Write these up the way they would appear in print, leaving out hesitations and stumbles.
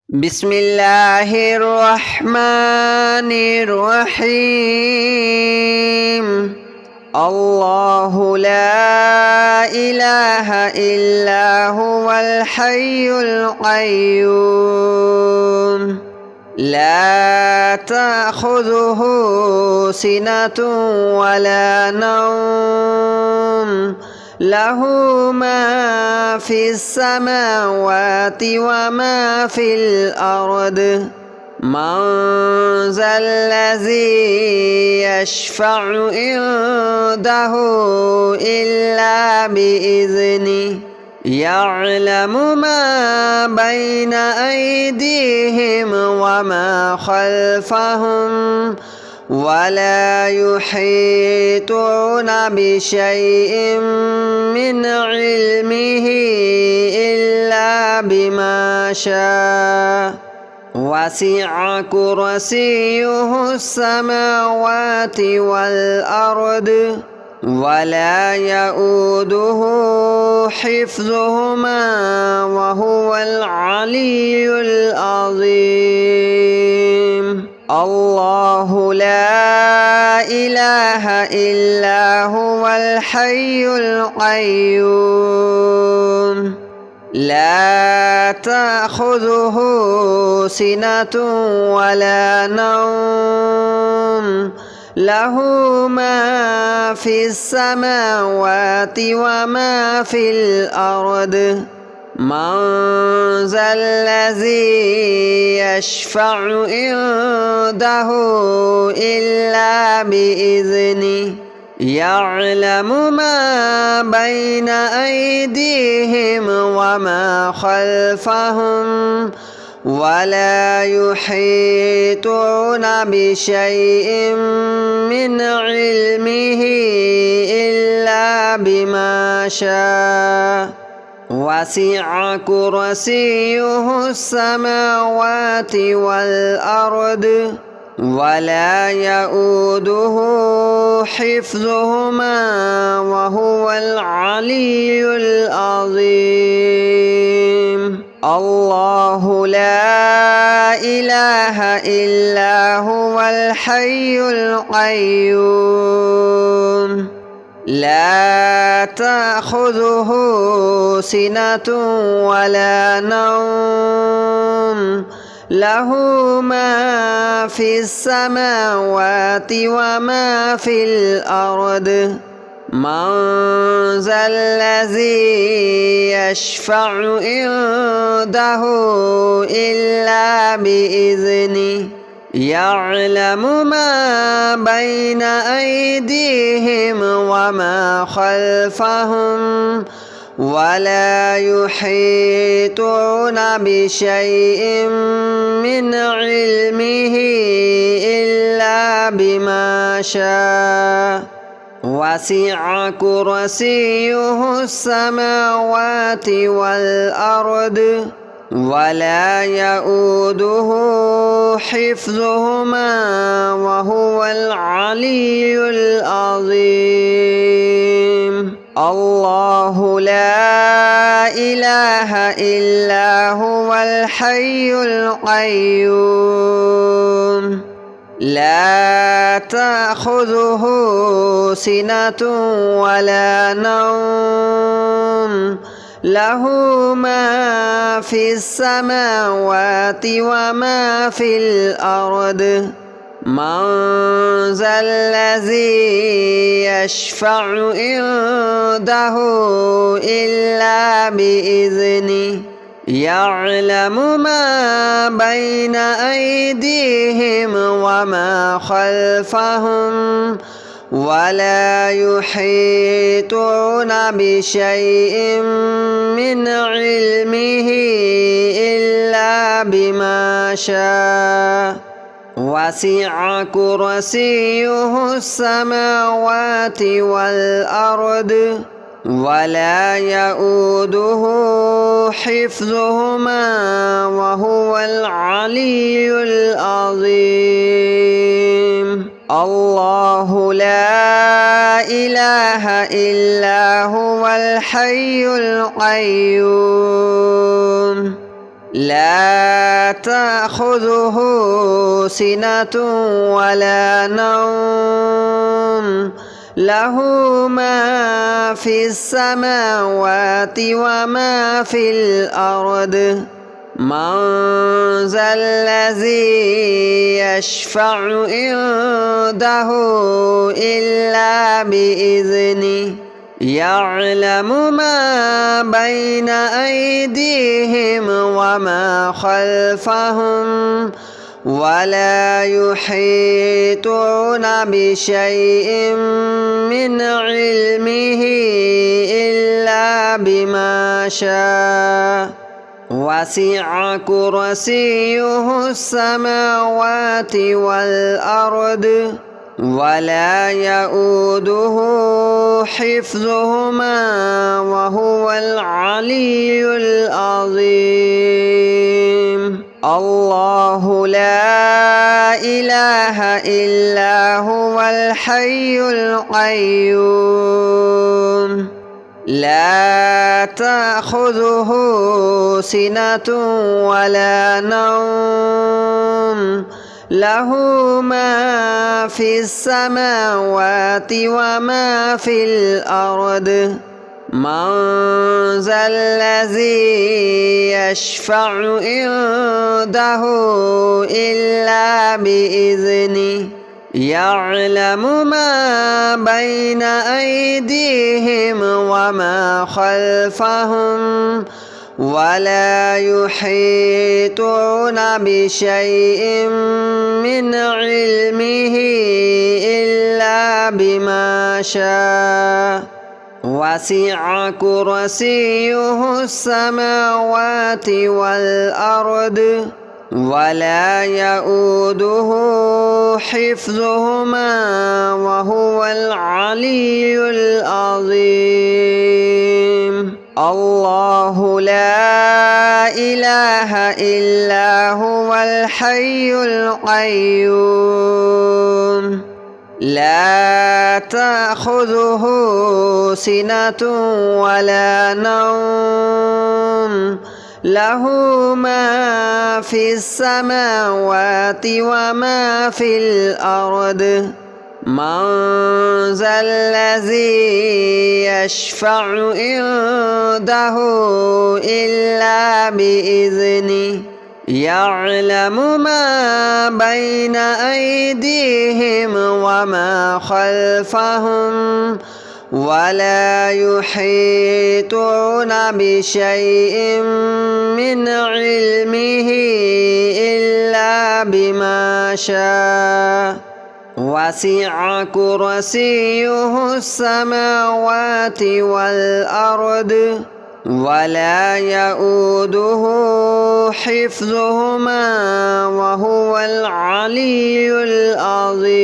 بسم الله الرحمن الرحيم. الله لا إله إلا هو الحي القيوم لا تأخذه سنة ولا نوم له ما في السماوات وما في الأرض من ذا الذي يشفع عنده إلا بإذنه يعلم ما بين أيديهم وما خلفهم ولا يحيطون بشيء من علمه إلا بما شاء وسع كرسيه السماوات والأرض ولا يؤوده حفظهما وهو العلي العظيم. الله لا إله إلا هو الحي القيوم لا تأخذه سنة ولا نوم له ما في السماوات وما في الأرض من ذا الذي يشفع عنده إلا بإذنه يعلم ما بين أيديهم وما خلفهم ولا يحيطون بشيء من علمه إلا بما شاء وسع كرسيه السماوات والأرض ولا يؤوده حفظهما وهو العلي العظيم. الله لا إله إلا هو الحي القيوم لا تأخذه سنة ولا نوم له ما في السماوات وما في الأرض من ذا الذي يشفع عنده إلا بإذنه يعلم ما بين أيديهم وما خلفهم ولا يحيطون بشيء من علمه إلا بما شاء وسع كرسيه السماوات والأرض ولا يؤوده حفظهما وهو العلي العظيم. الله لا إله إلا هو الحي القيوم لا تأخذه سنة ولا نوم له ما في السماوات وما في الأرض من ذا الذي يشفع عنده إلا بإذنه يعلم ما بين أيديهم وما خلفهم ولا يحيطون بشيء من علمه إلا بما شاء وسع كرسيه السماوات والأرض ولا يؤوده حفظهما وهو العلي العظيم. الله لا إله إلا هو الحي القيوم لا تأخذه سنة ولا نوم له ما في السماوات وما في الأرض من ذا الذي يشفع عنده إلا بإذنه يعلم ما بين أيديهم وما خلفهم ولا يحيطون بشيء من علمه إلا بما شاء وسع كرسيه السماوات والأرض ولا يؤوده حفظهما وهو العلي العظيم الله لا إله إلا هو الحي القيوم لا تأخذه سنة ولا نوم له ما في السماوات وما في الأرض من ذا الذي يشفع عنده إلا بإذنه يعلم ما بين أيديهم وما خلفهم ولا يحيطون بشيء من علمه إلا بما شاء وسع كرسيه السماوات والأرض ولا يؤوده حفظهما وهو العلي العظيم الله لا إله إلا هو الحي القيوم لا تأخذه سنة ولا نوم له ما في السماوات وما في الأرض من ذا الذي يشفع عنده إلا بإذنه يعلم ما بين أيديهم وما خلفهم ولا يحيطون بشيء من علمه إلا بما شاء وسع كرسيه السماوات والأرض ولا يؤوده حفظهما وهو العلي العظيم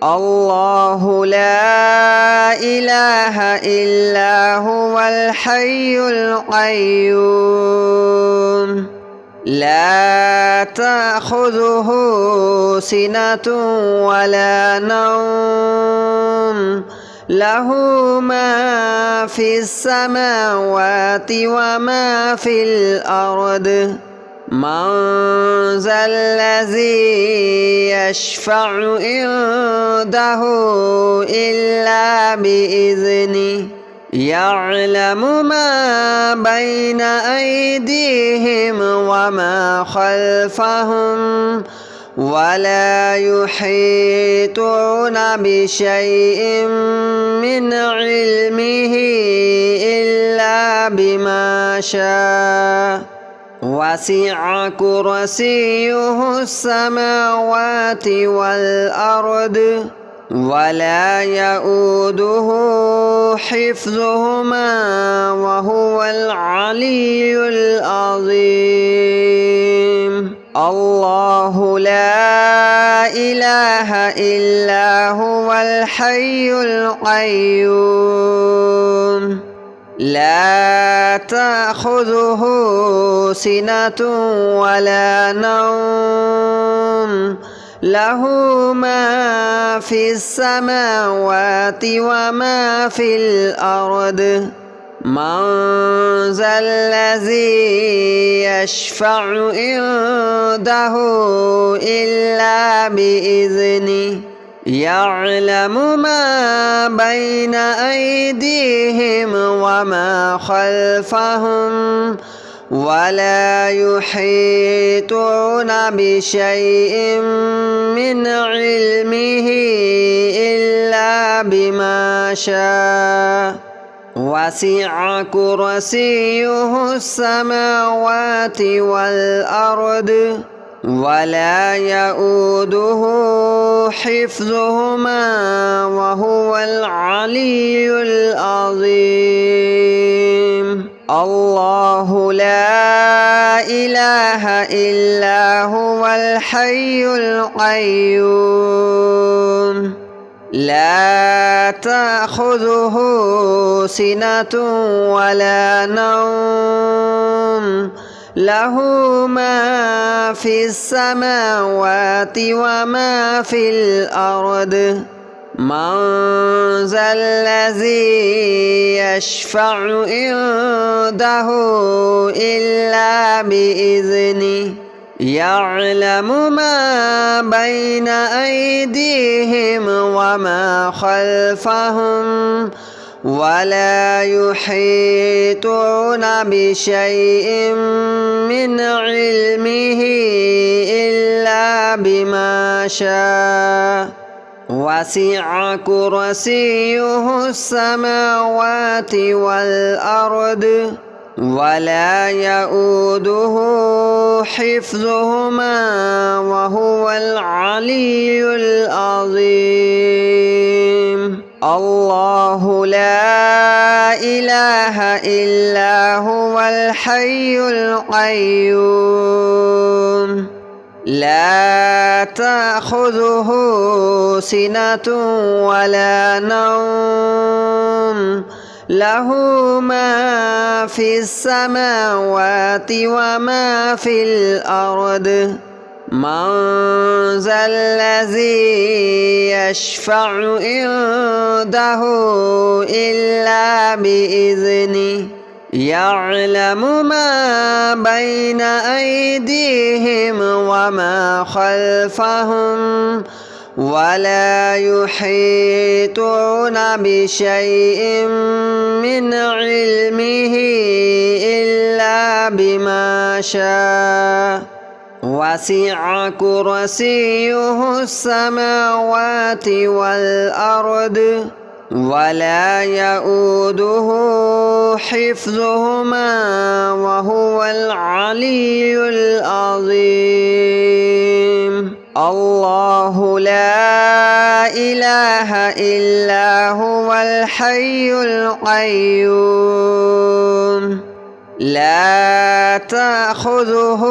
الله لا إله إلا هو الحي القيوم لا تأخذه سنة ولا نوم له ما في السماوات وما في الأرض من ذا الذي يشفع عنده إلا بإذنه يعلم ما بين أيديهم وما خلفهم ولا يحيطون بشيء من علمه إلا بما شاء وسع كرسيه السماوات والأرض ولا يؤوده حفظهما وهو العلي العظيم الله لا إله إلا هو الحي القيوم لا تأخذه سنة ولا نوم له ما في السماوات وما في الأرض من ذا الذي يشفع عنده إلا بإذنه يعلم ما بين أيديهم وما خلفهم ولا يحيطون بشيء من علمه إلا بما شاء وسع كرسيه السماوات والأرض ولا يؤوده حفظهما وهو العلي العظيم الله لا إله إلا هو الحي القيوم لا تأخذه سنة ولا نوم له ما في السماوات وما في الأرض من ذا الذي يشفع عنده إلا بإذنه يعلم ما بين أيديهم وما خلفهم ولا يحيطون بشيء من علمه إلا بما شاء وسع كرسيه السماوات والأرض ولا يؤوده حفظهما وهو العلي العظيم الله لا إله إلا هو الحي القيوم لا تأخذه سنة ولا نوم له ما في السماوات وما في الأرض من ذا الذي يشفع عنده إلا بإذنه يعلم ما بين أيديهم وما خلفهم ولا يحيطون بشيء من علمه إلا بما شاء وسع كرسيه السماوات والأرض ولا يؤوده حفظهما وهو العلي العظيم الله لا إله إلا هو الحي القيوم لا تأخذه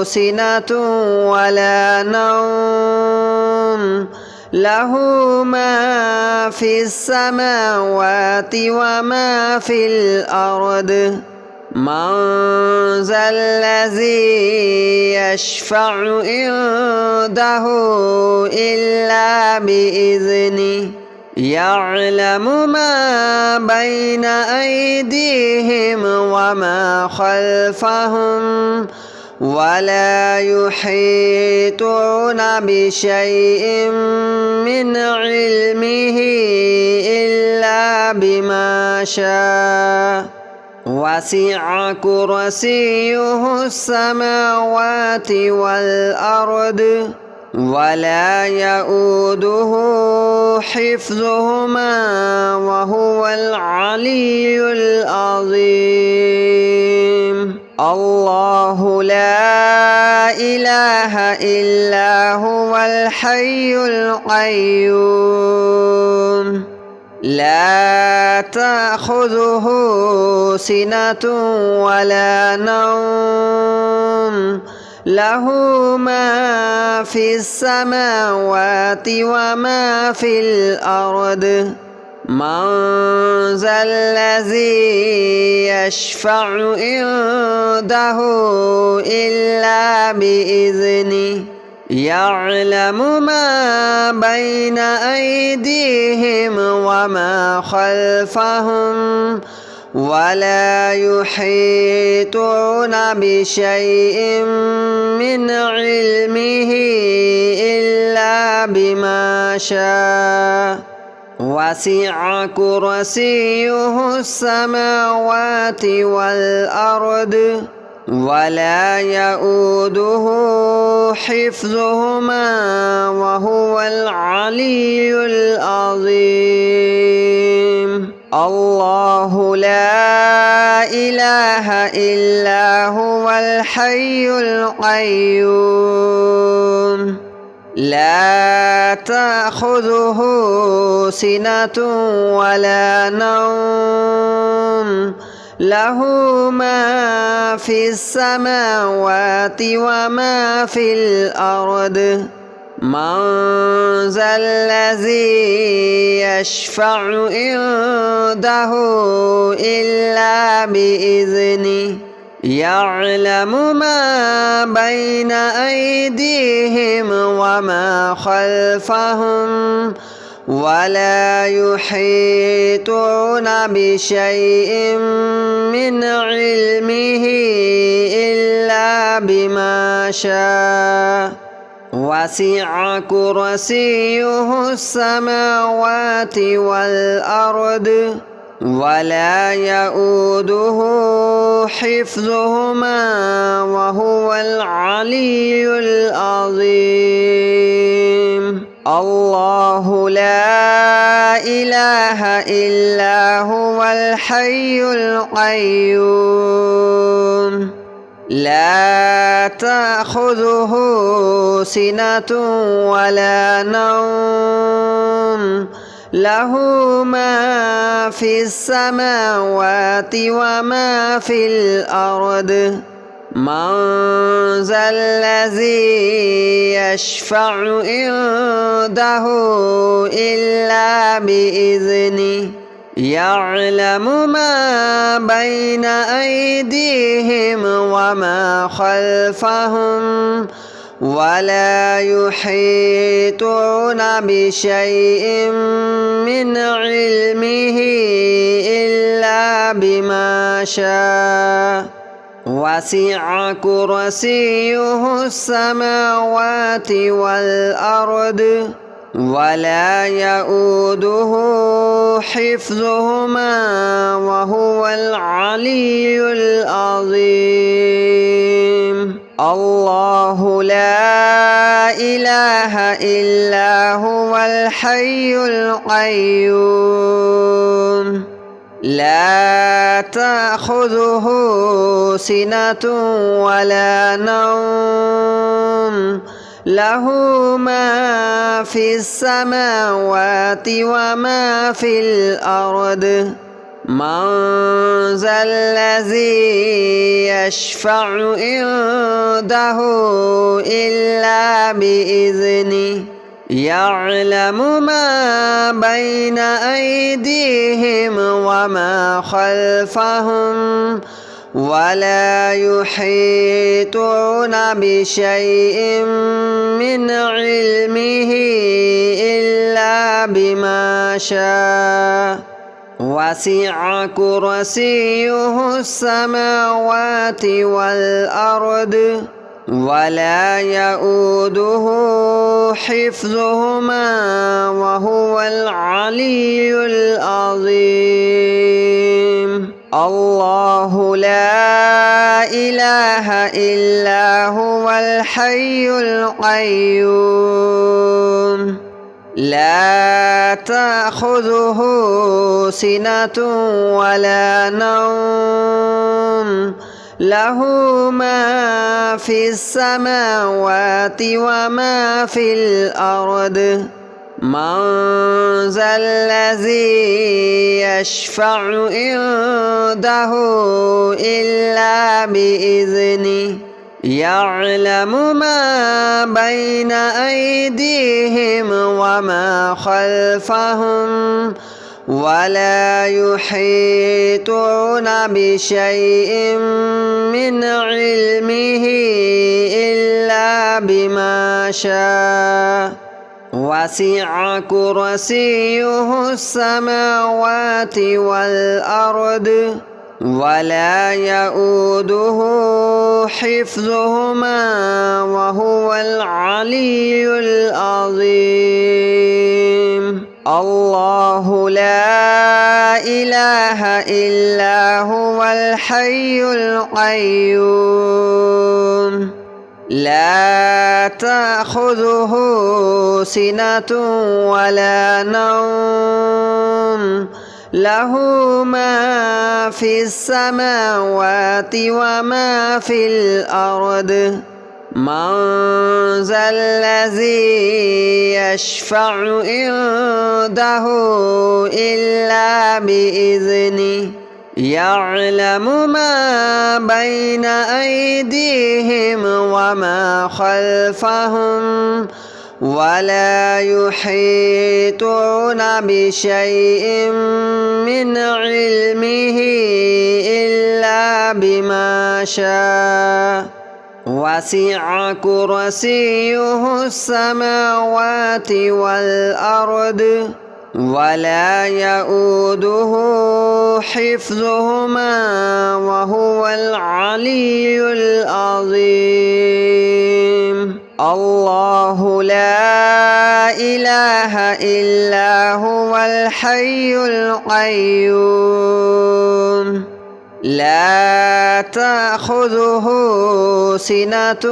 سنة ولا نوم له ما في السماوات وما في الأرض من ذا الذي يشفع عنده إلا بإذنه يعلم ما بين أيديهم وما خلفهم ولا يحيطون بشيء من علمه إلا بما شاء وسع كرسيه السماوات والأرض ولا يؤوده حفظهما وهو العلي العظيم الله لا إله إلا هو الحي القيوم لا تأخذه سنة ولا نوم له ما في السماوات وما في الأرض من ذا الذي يشفع عنده إلا بإذنه يعلم ما بين أيديهم وما خلفهم ولا يحيطون بشيء من علمه إلا بما شاء وسع كرسيه السماوات والأرض ولا يؤوده حفظهما وهو العلي العظيم الله لا إله إلا هو الحي القيوم لا تأخذه سنة ولا نوم له ما في السماوات وما في الأرض من ذا الذي يشفع عنده إلا بإذنه يعلم ما بين أيديهم وما خلفهم ولا يحيطون بشيء من علمه إلا بما شاء وسع كرسيه السماوات والأرض ولا يؤوده حفظهما وهو العلي العظيم الله لا إله إلا هو الحي القيوم لا تأخذه سنة ولا نوم له ما في السماوات وما في الأرض من ذا الذي يشفع عنده إلا بإذنه يعلم ما بين أيديهم وما خلفهم ولا يحيطون بشيء من علمه إلا بما شاء وسع كرسيه السماوات والأرض ولا يؤوده حفظهما وهو العلي العظيم الله لا إله إلا هو الحي القيوم لا تأخذه سنة ولا نوم له ما في السماوات وما في الأرض من ذا الذي يشفع عنده إلا بإذنه يعلم ما بين أيديهم وما خلفهم ولا يحيطون بشيء من علمه إلا بما شاء وسع كرسيه السماوات والأرض ولا يؤوده حفظهما وهو العلي العظيم الله لا إله إلا هو الحي القيوم لا تأخذه سنة ولا نوم له ما في السماوات وما في الأرض من ذا الذي يشفع عنده إلا بإذنه يعلم ما بين أيديهم وما خلفهم ولا يحيطون بشيء من علمه إلا بما شاء وسع كرسيه السماوات والأرض ولا يؤوده حفظهما وهو العلي العظيم الله لا إله إلا هو الحي القيوم لا تأخذه سنة ولا نوم له ما في السماوات وما في الأرض من ذا الذي يشفع عنده إلا بإذنه يعلم ما بين أيديهم وما خلفهم ولا يحيطون بشيء من علمه إلا بما شاء وسع كرسيه السماوات والأرض ولا يؤوده حفظهما وهو العلي العظيم الله لا إله إلا هو الحي القيوم لا تأخذه سنة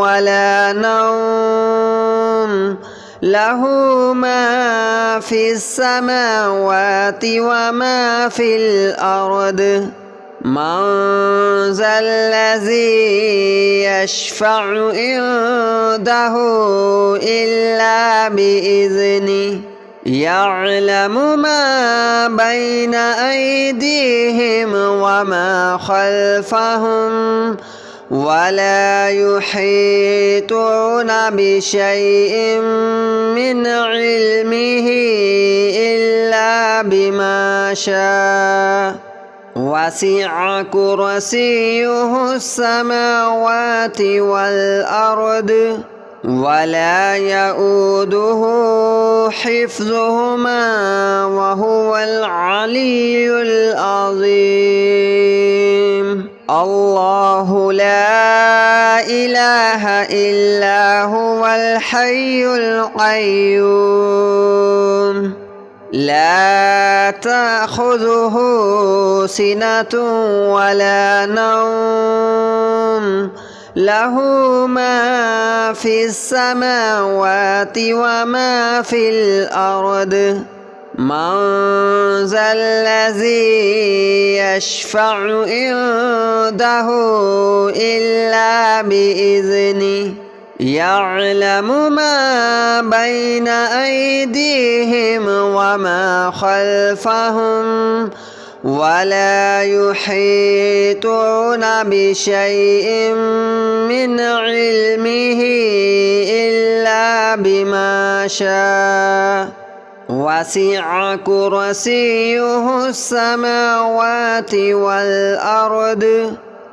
ولا نوم له ما في السماوات وما في الأرض من ذا الذي يشفع عنده إلا بإذنه يعلم ما بين أيديهم وما خلفهم ولا يحيطون بشيء من علمه إلا بما شاء وسع كرسيه السماوات والأرض ولا يؤوده حفظهما وهو العلي العظيم الله لا إله إلا هو الحي القيوم لا تأخذه سنة ولا نوم له ما في السماوات وما في الأرض من ذا الذي يشفع عنده إلا بإذنه يعلم ما بين أيديهم وما خلفهم ولا يحيطون بشيء من علمه إلا بما شاء وسع كرسيه السماوات والأرض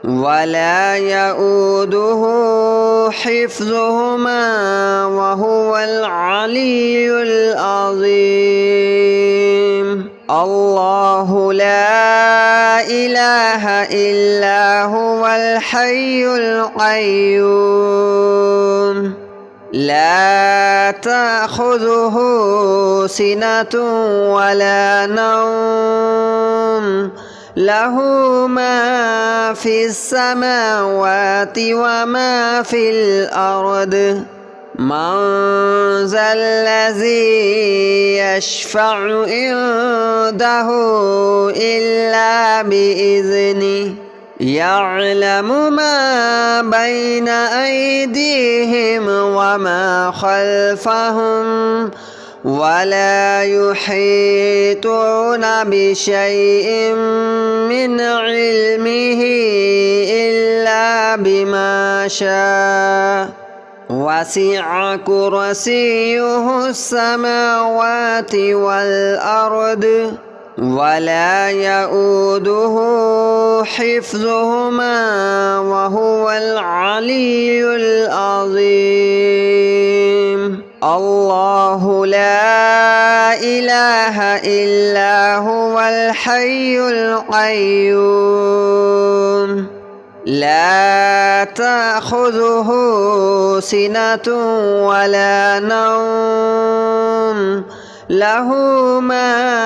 ولا يؤوده حفظهما وهو العلي العظيم الله لا إله إلا هو الحي القيوم لا تأخذه سنة ولا نوم له ما في السماوات وما في الأرض من ذا الذي يشفع عنده إلا بإذنه يعلم ما بين أيديهم وما خلفهم ولا يحيطون بشيء من علمه إلا بما شاء وسع كرسيه السماوات والأرض ولا يؤوده حفظهما وهو العلي العظيم الله لا إله إلا هو الحي القيوم لا تأخذه سنة ولا نوم له ما